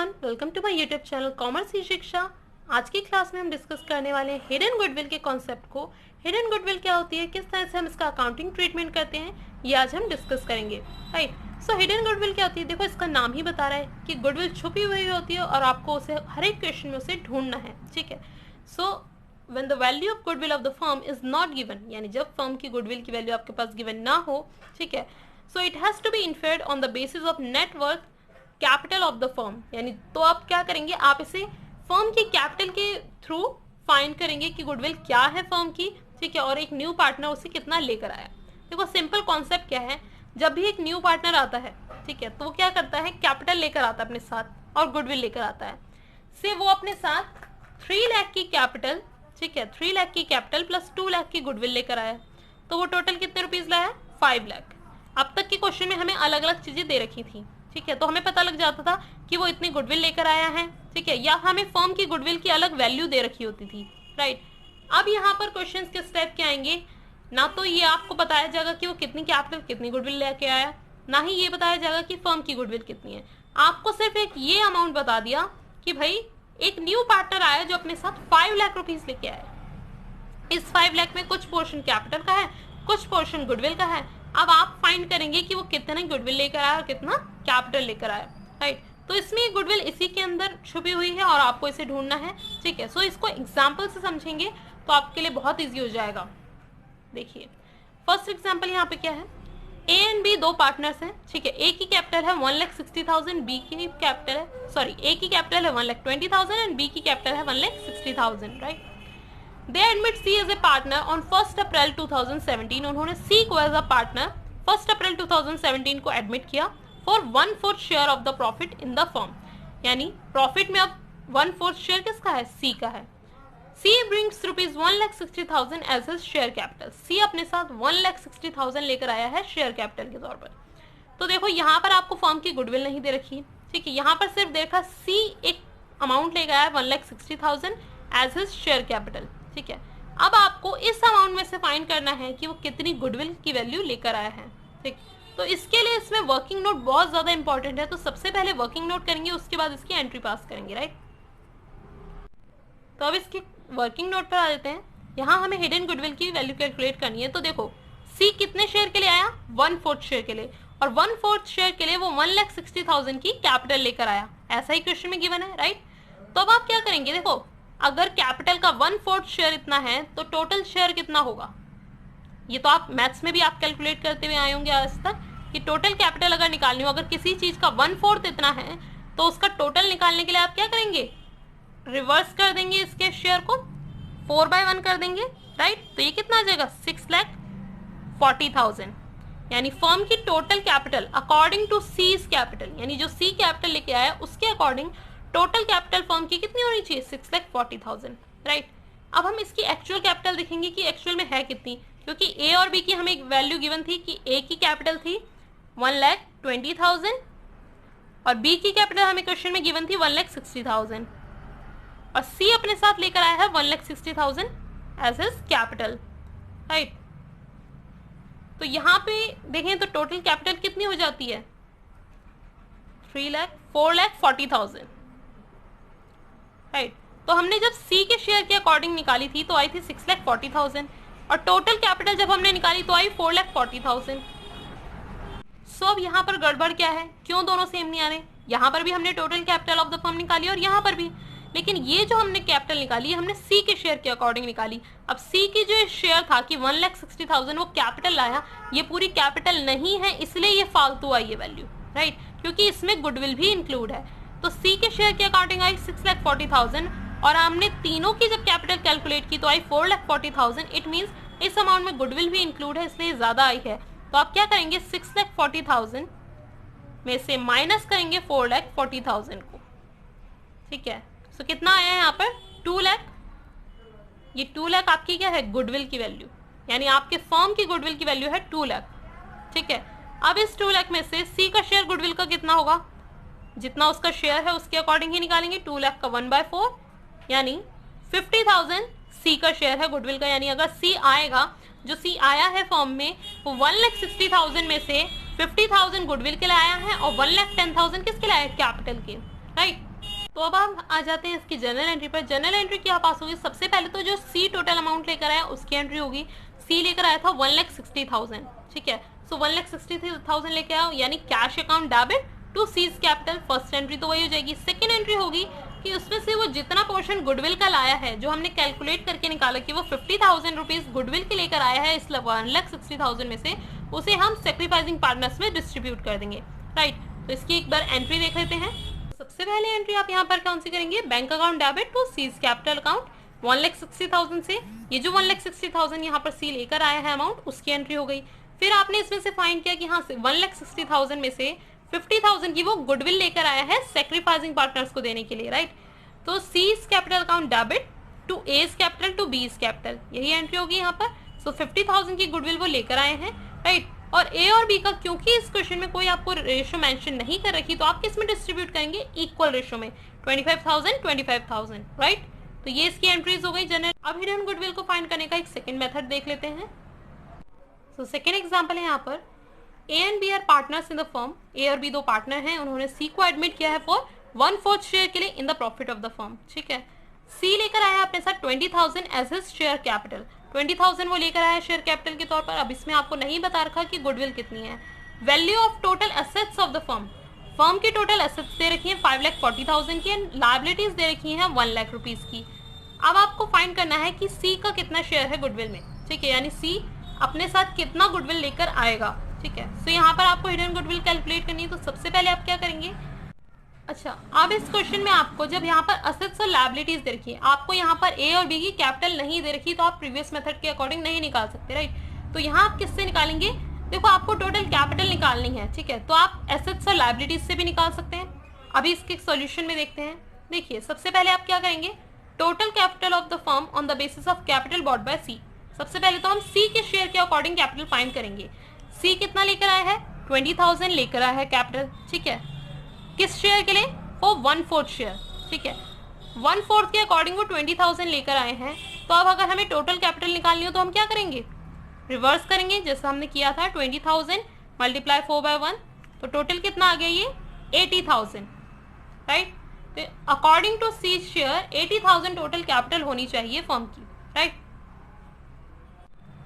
Everyone, welcome to my YouTube channel commerce e Shiksha. आज की class में हम डिस्कस करने वाले हैं हिडन गुडविल के कॉन्सेप्ट को। हिडन गुडविल क्या होती है, किस तरह से हम इसका अकाउंटिंग ट्रीटमेंट करते हैं, ये आज हम डिस्कस करेंगे। राइट, सो हिडन गुडविल क्या होती है, देखो इसका नाम ही बता रहा है कि गुडविल छुपी हुई होती है और आपको उसे हर एक क्वेश्चन में उसे ढूंढना है। ठीक है, सो when the value of goodwill of the firm is not given, यानी जब फर्म की गुडविल की वैल्यू आपके पास गिवन ना हो, ठीक है, so it has to be inferred on the basis of net worth capital of the firm. यानी तो आप क्या करेंगे, आप इसे फर्म की कैपिटल के थ्रू फाइंड करेंगे कि गुडविल क्या है फर्म की। ठीक है, और एक न्यू पार्टनर उसे कितना लेकर आया। देखो सिंपल कॉन्सेप्ट क्या है, जब भी एक न्यू पार्टनर आता है, ठीक है, तो वो क्या करता है, कैपिटल लेकर आता है अपने साथ और गुडविल लेकर आता है। से वो अपने साथ 3 लाख की कैपिटल, ठीक है, 3 लाख की कैपिटल प्लस 2 लाख की गुडविल लेकर आया, तो वो टोटल कितने रुपीज लाया, 5 लाख। अब तक के क्वेश्चन में हमें अलग अलग चीजें दे रखी थी, ठीक है, तो हमें पता लग जाता था कि वो इतनी गुडविल लेकर आया है, ठीक है, या हमें फर्म की गुडविल की अलग वैल्यू दे रखी होती थी। राइट, अब यहाँ पर क्वेश्चंस के स्टेप क्या आएंगे, ना तो ये आपको बताया जाएगा कि वो कितनी कैपिटल कितनी गुडविल लेके आया, ना ही ये बताया जाएगा कि फर्म की गुडविल कितनी है। आपको सिर्फ एक ये अमाउंट बता दिया कि भाई एक न्यू पार्टनर आया जो अपने साथ 5 लाख रुपीज लेके आया। इस 5 लाख में कुछ पोर्शन कैपिटल का है, कुछ पोर्शन गुडविल का है। अब आप फाइंड करेंगे कि वो कितना गुडविल लेकर आया और कितना कैपिटल लेकर आया। राइट, तो इसमें गुडविल इसी के अंदर छुपी हुई है और आपको इसे ढूंढना है। ठीक है, सो इसको एग्जाम्पल से समझेंगे तो आपके लिए बहुत ईजी हो जाएगा। देखिए फर्स्ट एग्जाम्पल यहाँ पे क्या है, ए एंड बी दो पार्टनर्स हैं। ठीक है, ए की कैपिटल है 1,60,000, बी की कैपिटल है, सॉरी, ए की कैपिटल है 1,20,000 एंड बी की कैपिटल है 1,60,000। Right, they admit C as a partner on 1 April 2017। उन्होंने सी को एज अ पार्टनर 1 अप्रैल 2017 को एडमिट किया for 1/4 share of the profit in the firm. यानी प्रॉफिट में अब 1/4 शेयर किसका है, सी का है। C brings rupees 1,60,000 as his share capital. C अपने साथ 1,60,000 लेकर आया है शेयर कैपिटल के तौर पर। तो देखो यहाँ पर आपको फर्म की गुडविल नहीं दे रखी। ठीक है, यहाँ पर सिर्फ देखा सी एक अमाउंट लेकर आया 1,60,000 एज हिज शेयर कैपिटल। ठीक है, अब आपको इस अमाउंट में से फाइंड करना है कि वो कितनी गुडविल की वैल्यू लेकर आया है। ठीक, तो इसके लिए इसमें वर्किंग नोट बहुत ज्यादा इंपॉर्टेंट है। तो सबसे पहले वर्किंग नोट करेंगे, उसके बाद इसकी एंट्री पास करेंगे। राइट, तो अब इसकी वर्किंग नोट पर आ जाते हैं। यहाँ हमें हिडन गुडविल की वैल्यू कैलकुलेट करनी है। तो देखो सी कितने शेयर के लिए आया, 1/4 शेयर के लिए, और 1/4 शेयर के लिए वो 1,60,000 की कैपिटल लेकर आया। ऐसा ही क्वेश्चन में गिवन है। राइट, तो अब आप क्या करेंगे, देखो अगर कैपिटल का 1/4 शेयर इतना है तो टोटल शेयर कितना होगा। ये तो आप मैथ्स में भी आप कैलकुलेट करते हुए आए होंगे आज तक कि टोटल कैपिटल अगर निकालनी हो, अगर किसी चीज का 1/4 इतना है तो उसका टोटल निकालने के लिए आप क्या करेंगे, रिवर्स कर देंगे इसके शेयर को, 4/1 कर देंगे। राइट, तो ये कितना आ जाएगा, 6,40,000। यानी फर्म की total capital according to C capital, यानी जो सी कैपिटल लेके आया उसके अकॉर्डिंग टोटल कैपिटल फर्म की कितनी होनी चाहिए, 6,40,000। राइट, अब हम इसकी एक्चुअल कैपिटल देखेंगे कि एक्चुअल में है कितनी, क्योंकि ए और बी की हमें एक वैल्यू गिवन थी कि ए की कैपिटल थी 1,20,000 और बी की कैपिटल हमें क्वेश्चन में गिवन थी 1,60,000 और सी अपने साथ लेकर आया है 1,60,000 एज हिज कैपिटल। राइट, तो यहाँ पे देखें तो टोटल कैपिटल कितनी हो जाती है, 4,40,000। राइट, तो हमने जब सी के शेयर के अकॉर्डिंग निकाली थी तो आई थी 6,40,000 और टोटल कैपिटल जब हमने निकाली तो आई 4,40,000। सो अब यहाँ पर गड़बड़ क्या है, क्यों दोनों सेम नहीं आ रहे। यहाँ पर भी हमने total capital of the firm निकाली और यहाँ पर भी, लेकिन ये जो हमने कैपिटल निकाली है हमने सी के शेयर के अकॉर्डिंग निकाली। अब सी की जो शेयर था कि 1,60,000 वो कैपिटल लाया, ये पूरी कैपिटल नहीं है इसलिए ये फालतू आई है वैल्यू। राइट, क्योंकि इसमें गुडविल भी इंक्लूड है। तो सी के शेयर के अकॉर्डिंग आई 6,40,000 और हमने तीनों की जब कैपिटल कैलकुलेट की तो आई 4,40,000। इट मीन्स इस अमाउंट में गुडविल भी इंक्लूड है इसलिए ज्यादा आई है। तो आप क्या करेंगे, 6,40,000 में से माइनस करेंगे 4,40,000 को। ठीक है, सो कितना आया है यहाँ पर, 2 लाख। ये 2 लाख आपकी क्या है, गुडविल की वैल्यू, यानी आपके फर्म की गुडविल की वैल्यू है 2 लाख। ठीक है, अब इस 2 लाख में से सी का शेयर गुडविल का कितना होगा, जितना उसका शेयर है उसके अकॉर्डिंग ही निकालेंगे। 2 लाख का 1/4 यानी 50,000 सी का शेयर है गुडविल का। यानी अगर सी आएगा, जो सी आया है फर्म में, वो 1,60,000 में से 50,000 गुडविल के लिए आया है और 1,10,000 किसके लिए आया है, कैपिटल के। राइट, तो अब हम आ जाते हैं इसकी जर्नल एंट्री पर। जर्नल एंट्री क्या पास होगी, सबसे पहले तो जो सी टोटल अमाउंट लेकर आया उसकी एंट्री होगी। सी लेकर आया था 1,60,000, ठीक है। सो 1,60,000 लेके आया, यानी cash account debit to C's capital. First entry तो वही हो जाएगी। सेकेंड एंट्री होगी कि उसमें से वो जितना पोर्शन गुडविल का लाया है, जो हमने कैलकुलेट करके निकाला कि वो 50,000 रुपीज गुडविल के लेकर आया है, इस 1,60,000 में से उसे हम सेक्रीफाइसिंग पार्टनर्स में डिस्ट्रीब्यूट कर देंगे, राइट। तो इसकी एक बार एंट्री देख लेते हैं। सबसे पहले एंट्री आप यहाँ पर कौन सी करेंगे, bank account debit to C's capital account 1,60,000 से। ये जो 1,60,000 यहाँ पर सी लेकर आया है अमाउंट, उसकी एंट्री हो गई। फिर आपने इसमें से फाइंड किया कि हाँ 1,60,000 में से 50,000 की वो गुडविल लेकर आया है सेक्रीफाइसिंग पार्टनर्स को देने के लिए, राइट। तो C's capital account debit to A's capital to B's capital, यही एंट्री होगी यहाँ पर। सो 50,000 की गुडविल वो लेकर आए हैं, राइट। और ए और बी का क्योंकि इस क्वेश्चन में कोई आपको रेशो मेंशन नहीं कर रखी, तो आप किस में डिस्ट्रीब्यूट करेंगे, इक्वल रेशो में, 25,000 25,000, राइट। तो ये इसकी एंट्रीज हो गई जनरल। अब हिडन गुडविल को फाइंड करने का एक सेकंड मेथड देख लेते हैं। सो सेकंड एग्जांपल है यहाँ पर, A and B are partners in the firm. A और बी दो पार्टनर हैं, उन्होंने सी को एडमिट किया है फॉर 1/4 शेयर के लिए in the profit of the firm, ठीक है। सी लेकर आया अपने साथ 20,000 एज हिज शेयर कैपिटल। 20,000 वो लेकर आया शेयर कैपिटल के तौर पर। अब इसमें आपको नहीं बता रखा कि गुडविल कितनी है। Value of total assets of the firm, firm की टोटल एसेट्स दे रखी है 5,40,000 की, एंड लायबिलिटीज दे रखी है 1 लाख रुपीज की। अब आपको फाइंड करना है कि सी का कितना शेयर है गुडविल में, ठीक है, यानी सी अपने साथ कितना गुडविल लेकर आएगा, ठीक है। सो यहाँ पर आपको हिडन गुडविल कैलकुलेट करनी है। तो सबसे पहले आप क्या करेंगे, अच्छा अब इस क्वेश्चन में आपको जब यहाँ पर असेट्स और लायबिलिटीज दे रखी है, आपको यहाँ पर ए और बी की कैपिटल नहीं दे रखी, तो आप प्रीवियस मेथड के अकॉर्डिंग नहीं निकाल सकते, राइट। तो यहाँ आप किससे निकालेंगे, देखो आपको टोटल कैपिटल निकालनी है, ठीक है। तो आप एसेट्स और लायबिलिटीज से भी निकाल सकते हैं। अभी इसके सॉल्यूशन में देखते हैं। देखिए सबसे पहले आप क्या करेंगे, total capital of the firm on the basis of capital bought by C. सबसे पहले तो हम सी के शेयर के अकॉर्डिंग कैपिटल फाइंड करेंगे। सी कितना लेकर आया है, 20,000 लेकर आया है कैपिटल, ठीक है। किस शेयर के लिए, वो 1/4 शेयर, ठीक है। 1/4 के अकॉर्डिंग वो 20,000 लेकर आए हैं। तो अब अगर हमें टोटल कैपिटल निकालनी हो तो हम क्या करेंगे, रिवर्स करेंगे जैसा हमने किया था। 20,000 मल्टीप्लाई 4/1, तो टोटल कितना आ गया, ये 80,000, राइट। तो according to C share 80,000 total capital होनी चाहिए फर्म की, राइट।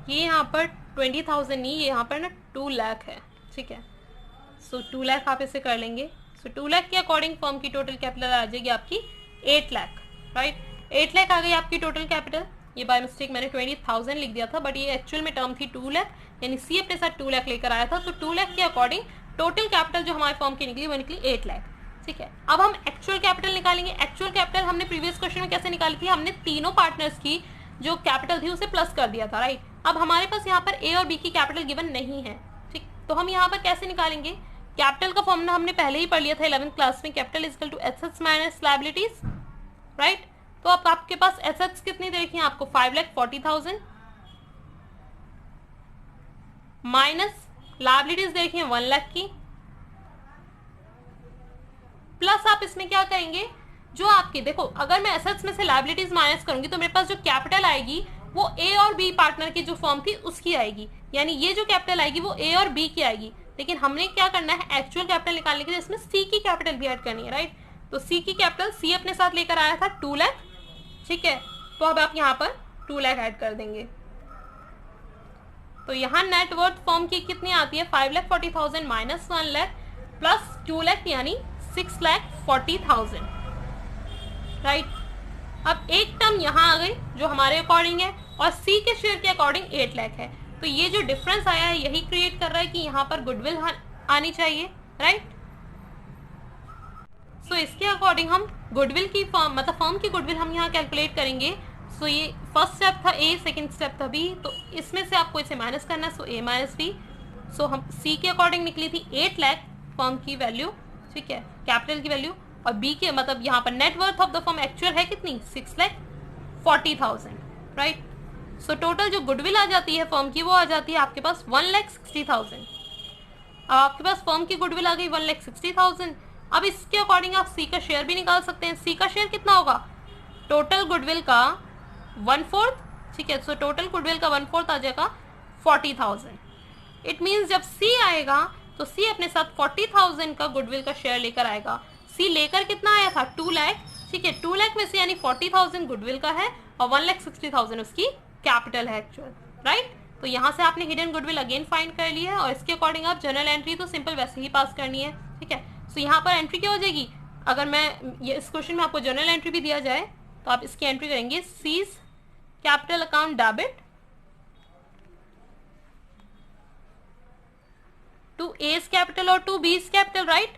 ये यहाँ पर 20,000 नहीं, ये यहाँ पर ना 2 लाख है, ठीक है। सो 2 लाख आप इसे कर लेंगे। सो 2 लाख के अकॉर्डिंग फर्म की टोटल कैपिटल आ जाएगी आपकी 8 लाख, राइट। 8 लाख आ गई आपकी टोटल कैपिटल। ये बाय मिस्टेक मैंने 20,000 लिख दिया था, बट ये एक्चुअल में टर्म थी 2 लाख, यानी सी अपने साथ 2 लाख लेकर आया था। तो 2 लाख के अकॉर्डिंग टोटल कैपिटल जो हमारे फर्म की निकली वो निकली 8 लाख, ठीक है। अब हम एक्चुअल कैपिटल निकालेंगे। एक्चुअल कैपिटल हमने प्रीवियस क्वेश्चन में कैसे निकाली थी, हमने तीनों पार्टनर्स की जो कैपिटल थी उसे प्लस कर दिया था, राइट। अब हमारे पास यहाँ पर ए और बी की कैपिटल गिवन नहीं है, ठीक। तो हम यहाँ पर कैसे निकालेंगे, कैपिटल का फॉर्मूला हमने पहले ही पढ़ लिया था 11th क्लास में, capital is equal to assets minus liabilities, right. तो अब आपके पास एसेट्स कितनी दे रखी है आपको, 5,40,000 माइनस लायबिलिटीज दे रखी है 1 लाख की, प्लस आप इसमें क्या करेंगे, जो आपकी देखो अगर मैं एसेट्स में से लायबिलिटीज माइनस करूंगी तो मेरे पास जो कैपिटल आएगी वो ए और बी पार्टनर की जो फर्म थी उसकी आएगी, यानी ये जो कैपिटल आएगी वो ए और बी की आएगी। लेकिन हमने क्या करना है, एक्चुअल कैपिटल निकालने के लिए इसमें सी की कैपिटल भी ऐड करनी है, राइट। तो सी की कैपिटल सी अपने साथ लेकर आया था 2 लाख, ठीक है। तो अब आप यहाँ पर 2 लाख ऐड कर देंगे। तो यहाँ नेट वर्थ फर्म की कितनी आती है, 5,40,000 माइनस 1 लाख प्लस 2 लाख यानी 6,40,000, राइट। अब एक टर्म यहाँ आ गई जो हमारे अकॉर्डिंग है और सी के शेयर के अकॉर्डिंग 8 लाख है। तो ये जो डिफरेंस आया है यही क्रिएट कर रहा है कि यहाँ पर गुडविल आनी चाहिए, राइट। सो इसके अकॉर्डिंग हम गुडविल की फर्म मतलब फर्म की गुडविल हम यहाँ कैलकुलेट करेंगे। सो ये फर्स्ट स्टेप था ए, सेकंड स्टेप था बी, तो इसमें से आपको इसे माइनस करना है। सो ए माइनस बी। सो हम सी के अकॉर्डिंग निकली थी 8 लाख फर्म की वैल्यू, ठीक है, कैपिटल की वैल्यू, और बी के मतलब यहाँ पर net worth of the firm actual है कितनी, 6,40,000, राइट। सो टोटल जो गुडविल आ जाती है फर्म की वो आ जाती है आपके पास 1,60,000। अब आपके पास फर्म की गुडविल आ गई 1,60,000। अब इसके अकॉर्डिंग आप सी का शेयर भी निकाल सकते हैं। सी का शेयर कितना होगा, टोटल गुडविल का 1/4, ठीक है। सो टोटल गुडविल का 1/4 आ जाएगा 40,000। इट मीन्स जब सी आएगा तो सी अपने साथ 40,000 का गुडविल का शेयर लेकर आएगा। सी लेकर कितना आया था 2 लाख, ठीक है, 2 लाख में से यानी 40,000 गुडविल का है और 1,60,000 उसकी कैपिटल है एक्चुअल, राइट। तो यहाँ से आपने हिडन गुडविल अगेन फाइंड कर लिया है और इसके अकॉर्डिंग आप जर्नल एंट्री तो सिंपल वैसे ही पास करनी है, ठीक है। सो यहाँ पर एंट्री क्या हो जाएगी, अगर मैं ये इस क्वेश्चन में आपको जर्नल एंट्री भी दिया जाए तो आप इसकी एंट्री करेंगे C's capital account debit to A's capital और टू बीज कैपिटल, राइट।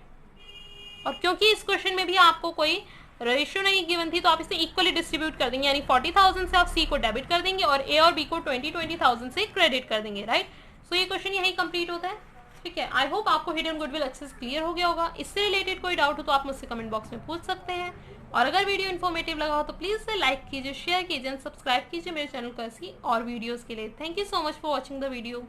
और क्योंकि इस क्वेश्चन में भी आपको कोई रेशियो नहीं गिवन थी तो आप इसे इक्वली डिस्ट्रीब्यूट कर देंगे, यानी 40,000 से आप सी को डेबिट कर देंगे और ए और बी को 20,000 से क्रेडिट कर देंगे, राइट। सो ये क्वेश्चन यही कंप्लीट होता है, ठीक है। आई होप आपको हिडन गुडविल एक्सेस क्लियर हो गया होगा। इससे रिलेटेड कोई डाउट हो तो आप मुझसे कमेंट बॉक्स में पूछ सकते हैं और अगर वीडियो इन्फॉर्मेटिव लगा हो तो प्लीज़ इसे लाइक कीजिए, शेयर कीजिए, सब्सक्राइब कीजिए मेरे चैनल को ऐसी और वीडियोज़ के लिए। Thank you so much for watching the video.